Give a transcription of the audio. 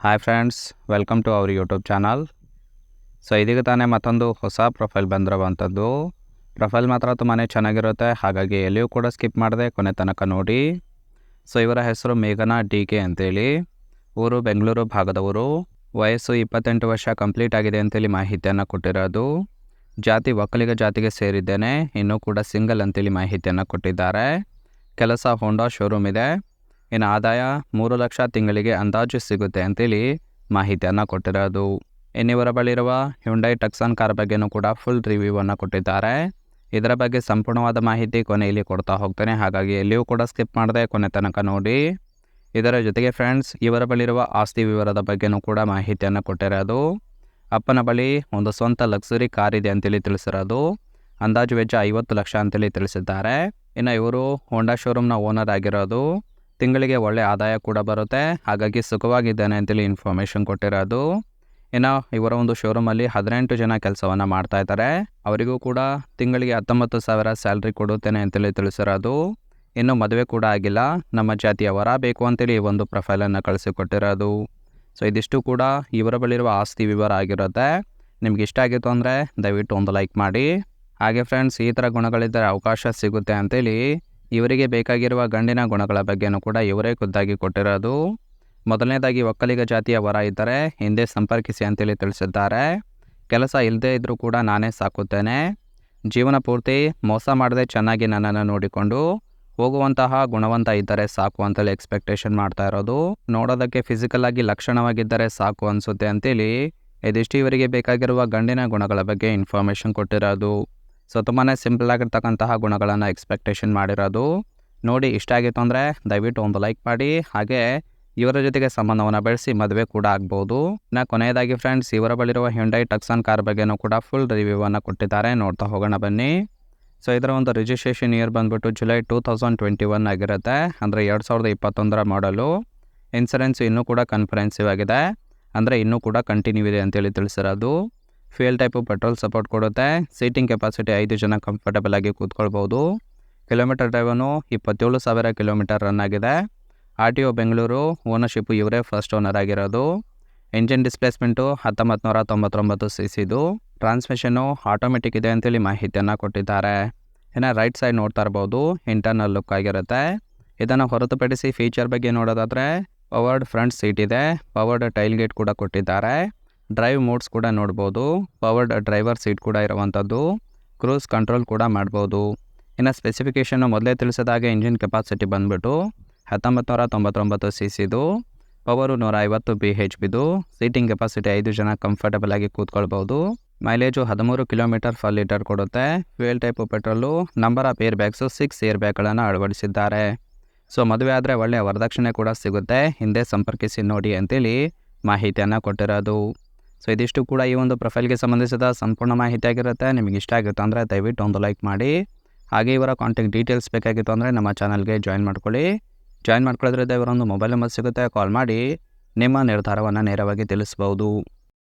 Hi friends, welcome to our YouTube channel. So ಇದೀಗ ತಾನೇ ಮತ್ತೊಂದು ಹೊಸ ಪ್ರೊಫೈಲ್ ಬಂದಿರುವಂಥದ್ದು. ಪ್ರೊಫೈಲ್ ಮಾತ್ರ ತುಂಬಾ ಚೆನ್ನಾಗಿರುತ್ತೆ, ಹಾಗಾಗಿ ಎಲ್ಲಿಯೂ ಕೂಡ ಸ್ಕಿಪ್ ಮಾಡದೆ ಕೊನೆ ತನಕ ನೋಡಿ. ಸೊ ಇವರ ಹೆಸರು ಮೇಘನಾ DK ಅಂತೇಳಿ, ಊರು ಬೆಂಗಳೂರು ಭಾಗದವರು, ವಯಸ್ಸು 28 ವರ್ಷ ಕಂಪ್ಲೀಟ್ ಆಗಿದೆ ಅಂತೇಳಿ ಮಾಹಿತಿಯನ್ನು ಕೊಟ್ಟಿರೋದು. ಜಾತಿ ಒಕ್ಕಲಿಗ ಜಾತಿಗೆ ಸೇರಿದ್ದೇನೆ, ಇನ್ನೂ ಕೂಡ ಸಿಂಗಲ್ ಅಂತೇಳಿ ಮಾಹಿತಿಯನ್ನು ಕೊಟ್ಟಿದ್ದಾರೆ. ಕೆಲಸ ಹೋಂಡಾ ಶೋರೂಮ್ ಇದೆ. ಇನ್ನು ಆದಾಯ 3 ಲಕ್ಷ ತಿಂಗಳಿಗೆ ಅಂದಾಜು ಸಿಗುತ್ತೆ ಅಂತೇಳಿ ಮಾಹಿತಿಯನ್ನು ಕೊಟ್ಟಿರೋದು. ಇನ್ನಿವರ ಬಳಿ ಇರುವ ಹ್ಯುಂಡೈ ಟಕ್ಸಾನ್ ಕಾರ್ ಬಗ್ಗೆನೂ ಕೂಡ ಫುಲ್ ರಿವ್ಯೂವನ್ನು ಕೊಟ್ಟಿದ್ದಾರೆ. ಇದರ ಬಗ್ಗೆ ಸಂಪೂರ್ಣವಾದ ಮಾಹಿತಿ ಕೊನೆಯಲ್ಲಿ ಕೊಡ್ತಾ ಹೋಗ್ತೇನೆ, ಹಾಗಾಗಿ ಎಲ್ಲಿಯೂ ಕೂಡ ಸ್ಕಿಪ್ ಮಾಡದೆ ಕೊನೆ ತನಕ ನೋಡಿ. ಇದರ ಜೊತೆಗೆ ಫ್ರೆಂಡ್ಸ್, ಇವರ ಬಳಿರುವ ಆಸ್ತಿ ವಿವರದ ಬಗ್ಗೆನೂ ಕೂಡ ಮಾಹಿತಿಯನ್ನು ಕೊಟ್ಟಿರೋದು. ಅಪ್ಪನ ಬಳಿ ಒಂದು ಸ್ವಂತ ಲಕ್ಸುರಿ ಕಾರ್ ಇದೆ ಅಂತೇಳಿ ತಿಳಿಸಿರೋದು. ಅಂದಾಜು ವೆಚ್ಚ 50 ಲಕ್ಷ ಅಂತೇಳಿ ತಿಳಿಸಿದ್ದಾರೆ. ಇನ್ನು ಇವರು ಹೋಂಡಾ ಶೋರೂಮ್ನ ಓನರ್ ಆಗಿರೋದು. ತಿಂಗಳಿಗೆ ಒಳ್ಳೆ ಆದಾಯ ಕೂಡ ಬರುತ್ತೆ, ಹಾಗಾಗಿ ಸುಖವಾಗಿದ್ದಾನೆ ಅಂತೇಳಿ ಇನ್ಫಾರ್ಮೇಷನ್ ಕೊಟ್ಟಿರೋದು. ಇನ್ನು ಇವರ ಒಂದು ಶೋರೂಮಲ್ಲಿ 18 ಜನ ಕೆಲಸವನ್ನು ಮಾಡ್ತಾ ಇದ್ದಾರೆ. ಅವರಿಗೂ ಕೂಡ ತಿಂಗಳಿಗೆ 19,000 ಸ್ಯಾಲ್ರಿ ಕೊಡುತ್ತೇನೆ ಅಂತೇಳಿ ತಿಳಿಸಿರೋದು. ಇನ್ನು ಮದುವೆ ಕೂಡ ಆಗಿಲ್ಲ, ನಮ್ಮ ಜಾತಿಯವರ ಬೇಕು ಅಂತೇಳಿ ಒಂದು ಪ್ರೊಫೈಲನ್ನು ಕಳಿಸಿಕೊಟ್ಟಿರೋದು. ಸೊ ಇದಿಷ್ಟು ಕೂಡ ಇವರ ಬಳಿರುವ ಆಸ್ತಿ ವಿವರ ಆಗಿರುತ್ತೆ. ನಿಮ್ಗೆ ಇಷ್ಟ ಆಗಿತ್ತು ಅಂದರೆ ದಯವಿಟ್ಟು ಒಂದು ಲೈಕ್ ಮಾಡಿ. ಹಾಗೆ ಫ್ರೆಂಡ್ಸ್, ಈ ಥರ ಗುಣಗಳಿದ್ದರೆ ಅವಕಾಶ ಸಿಗುತ್ತೆ ಅಂತೇಳಿ ಇವರಿಗೆ ಬೇಕಾಗಿರುವ ಗಂಡಿನ ಗುಣಗಳ ಬಗ್ಗೆನೂ ಕೂಡ ಇವರೇ ಖುದ್ದಾಗಿ ಕೊಟ್ಟಿರೋದು. ಮೊದಲನೇದಾಗಿ ಒಕ್ಕಲಿಗ ಜಾತಿಯ ವರ ಇದ್ದರೆ ಹಿಂದೆ ಸಂಪರ್ಕಿಸಿ ಅಂತೇಳಿ ತಿಳಿಸಿದ್ದಾರೆ. ಕೆಲಸ ಇಲ್ಲದೇ ಇದ್ದರೂ ಕೂಡ ನಾನೇ ಸಾಕುತ್ತೇನೆ. ಜೀವನ ಪೂರ್ತಿ ಮೋಸ ಮಾಡದೆ ಚೆನ್ನಾಗಿ ನನ್ನನ್ನು ನೋಡಿಕೊಂಡು ಹೋಗುವಂತಹ ಗುಣವಂತ ಇದ್ದರೆ ಸಾಕು ಅಂತೇಳಿ ಎಕ್ಸ್ಪೆಕ್ಟೇಷನ್ ಮಾಡ್ತಾ ಇರೋದು. ನೋಡೋದಕ್ಕೆ ಫಿಸಿಕಲ್ ಆಗಿ ಲಕ್ಷಣವಾಗಿದ್ದರೆ ಸಾಕು ಅನಿಸುತ್ತೆ ಅಂತೇಳಿ ಇದಿಷ್ಟು ಇವರಿಗೆ ಬೇಕಾಗಿರುವ ಗಂಡಿನ ಗುಣಗಳ ಬಗ್ಗೆ ಇನ್ಫಾರ್ಮೇಷನ್ ಕೊಟ್ಟಿರೋದು. ಸೊ ತುಂಬಾ ಸಿಂಪಲ್ ಆಗಿರ್ತಕ್ಕಂತಹ ಗುಣಗಳನ್ನು ಎಕ್ಸ್ಪೆಕ್ಟೇಷನ್ ಮಾಡಿರೋದು. ನೋಡಿ ಇಷ್ಟ ಆಗಿತ್ತು ಅಂದರೆ ದಯವಿಟ್ಟು ಒಂದು ಲೈಕ್ ಮಾಡಿ. ಹಾಗೆ ಇವರ ಜೊತೆಗೆ ಸಂಬಂಧವನ್ನು ಬೆಳೆಸಿ ಮದುವೆ ಕೂಡ ಆಗ್ಬೋದು. ಇನ್ನು ಕೊನೆಯದಾಗಿ ಫ್ರೆಂಡ್ಸ್, ಇವರ ಬಳಿರುವ ಹ್ಯುಂಡೈ ಟಕ್ಸಾನ್ ಕಾರ್ ಬಗ್ಗೆನೂ ಕೂಡ ಫುಲ್ ರಿವ್ಯೂವನ್ನು ಕೊಟ್ಟಿದ್ದಾರೆ. ನೋಡ್ತಾ ಹೋಗೋಣ ಬನ್ನಿ. ಸೊ ಇದರ ಒಂದು ರಿಜಿಸ್ಟ್ರೇಷನ್ ಇಯರ್ ಬಂದುಬಿಟ್ಟು ಜುಲೈ 2021 ಆಗಿರುತ್ತೆ, ಅಂದರೆ 2021 ಮಾಡಲು. ಇನ್ಸೂರೆನ್ಸ್ ಇನ್ನೂ ಕೂಡ ಕನ್ಫರೆನ್ಸಿವ್ ಆಗಿದೆ, ಅಂದರೆ ಇನ್ನೂ ಕೂಡ ಕಂಟಿನ್ಯೂ ಇದೆ ಅಂತೇಳಿ ತಿಳಿಸಿರೋದು. ಫ್ಯೂಯಲ್ ಟೈಪು ಪೆಟ್ರೋಲ್ ಸಪೋರ್ಟ್ ಕೊಡುತ್ತೆ. ಸೀಟಿಂಗ್ ಕೆಪಾಸಿಟಿ 5 ಜನ ಕಂಫರ್ಟಬಲ್ ಆಗಿ ಕೂತ್ಕೊಳ್ಬೋದು. ಕಿಲೋಮೀಟರ್ ಡ್ರೈವನ್ನು 27,000 ಕಿಲೋಮೀಟರ್ ರನ್ ಆಗಿದೆ. RTO ಬೆಂಗಳೂರು, ಓನರ್ಶಿಪ್ಪು ಇವರೇ ಫಸ್ಟ್ ಓನರ್ ಆಗಿರೋದು. Engine displacement 1999 CCದು. ಟ್ರಾನ್ಸ್ಮಿಷನ್ನು ಆಟೋಮೆಟಿಕ್ ಇದೆ ಅಂತೇಳಿ ಮಾಹಿತಿಯನ್ನು ಕೊಟ್ಟಿದ್ದಾರೆ. ಇನ್ನು ರೈಟ್ ಸೈಡ್ ನೋಡ್ತಾ ಇರ್ಬೋದು, ಇಂಟರ್ನಲ್ ಲುಕ್ ಆಗಿರುತ್ತೆ. ಇದನ್ನು ಹೊರತುಪಡಿಸಿ ಫೀಚರ್ ಬಗ್ಗೆ ನೋಡೋದಾದರೆ ಪವರ್ಡ್ ಫ್ರಂಟ್ ಸೀಟ್ ಇದೆ, ಪವರ್ಡ್ ಟೈಲ್ ಗೇಟ್ ಕೂಡ ಕೊಟ್ಟಿದ್ದಾರೆ. ಡ್ರೈವ್ ಮೋಡ್ಸ್ ಕೂಡ ನೋಡ್ಬೋದು, ಪವರ್ಡ್ ಡ್ರೈವರ್ ಸೀಟ್ ಕೂಡ ಇರುವಂಥದ್ದು, ಕ್ರೂಸ್ ಕಂಟ್ರೋಲ್ ಕೂಡ ಮಾಡ್ಬೋದು. ಇನ್ನು ಸ್ಪೆಸಿಫಿಕೇಷನ್ನು ಮೊದಲೇ ತಿಳಿಸಿದಾಗೆ ಇಂಜಿನ್ ಕೆಪಾಸಿಟಿ ಬಂದುಬಿಟ್ಟು 1999 CCದು, ಪವರು 150 BHPದು, ಸೀಟಿಂಗ್ ಕೆಪಾಸಿಟಿ 5 ಜನ ಕಂಫರ್ಟಬಲ್ ಆಗಿ ಕೂತ್ಕೊಳ್ಬೋದು. ಮೈಲೇಜು 13 ಕಿಲೋಮೀಟರ್ ಪರ್ ಲೀಟರ್ ಕೊಡುತ್ತೆ. Fuel type petrol. Number of air bags 6 air ಬ್ಯಾಗ್ಗಳನ್ನು ಅಳವಡಿಸಿದ್ದಾರೆ. ಸೊ ಮದುವೆ ಆದರೆ ಒಳ್ಳೆಯ ವರದಕ್ಷಿಣೆ ಕೂಡ ಸಿಗುತ್ತೆ, ಹಿಂದೆ ಸಂಪರ್ಕಿಸಿ ನೋಡಿ ಅಂತೇಳಿ ಮಾಹಿತಿಯನ್ನು ಕೊಟ್ಟಿರೋದು. ಸೊ ಇದಿಷ್ಟು ಕೂಡ ಈ ಒಂದು ಪ್ರೊಫೈಲ್ಗೆ ಸಂಬಂಧಿಸಿದ ಸಂಪೂರ್ಣ ಮಾಹಿತಿ ಆಗಿರುತ್ತೆ. ನಿಮಗೆ ಇಷ್ಟ ಆಗಿತ್ತು ಅಂದರೆ ದಯವಿಟ್ಟು ಒಂದು ಲೈಕ್ ಮಾಡಿ. ಹಾಗೆ ಇವರ ಕಾಂಟ್ಯಾಕ್ಟ್ ಡೀಟೇಲ್ಸ್ ಬೇಕಾಗಿತ್ತು ಅಂದರೆ ನಮ್ಮ ಚಾನಲ್ಗೆ ಜಾಯಿನ್ ಮಾಡ್ಕೊಳ್ಳಿ. ಜಾಯಿನ್ ಮಾಡ್ಕೊಳ್ಳೋದ್ರಿಂದ ಇವರೊಂದು ಮೊಬೈಲ್ ನಂಬರ್ ಸಿಗುತ್ತೆ, ಕಾಲ್ ಮಾಡಿ ನಿಮ್ಮ ನಿರ್ಧಾರವನ್ನು ನೇರವಾಗಿ ತಿಳಿಸ್ಬೋದು.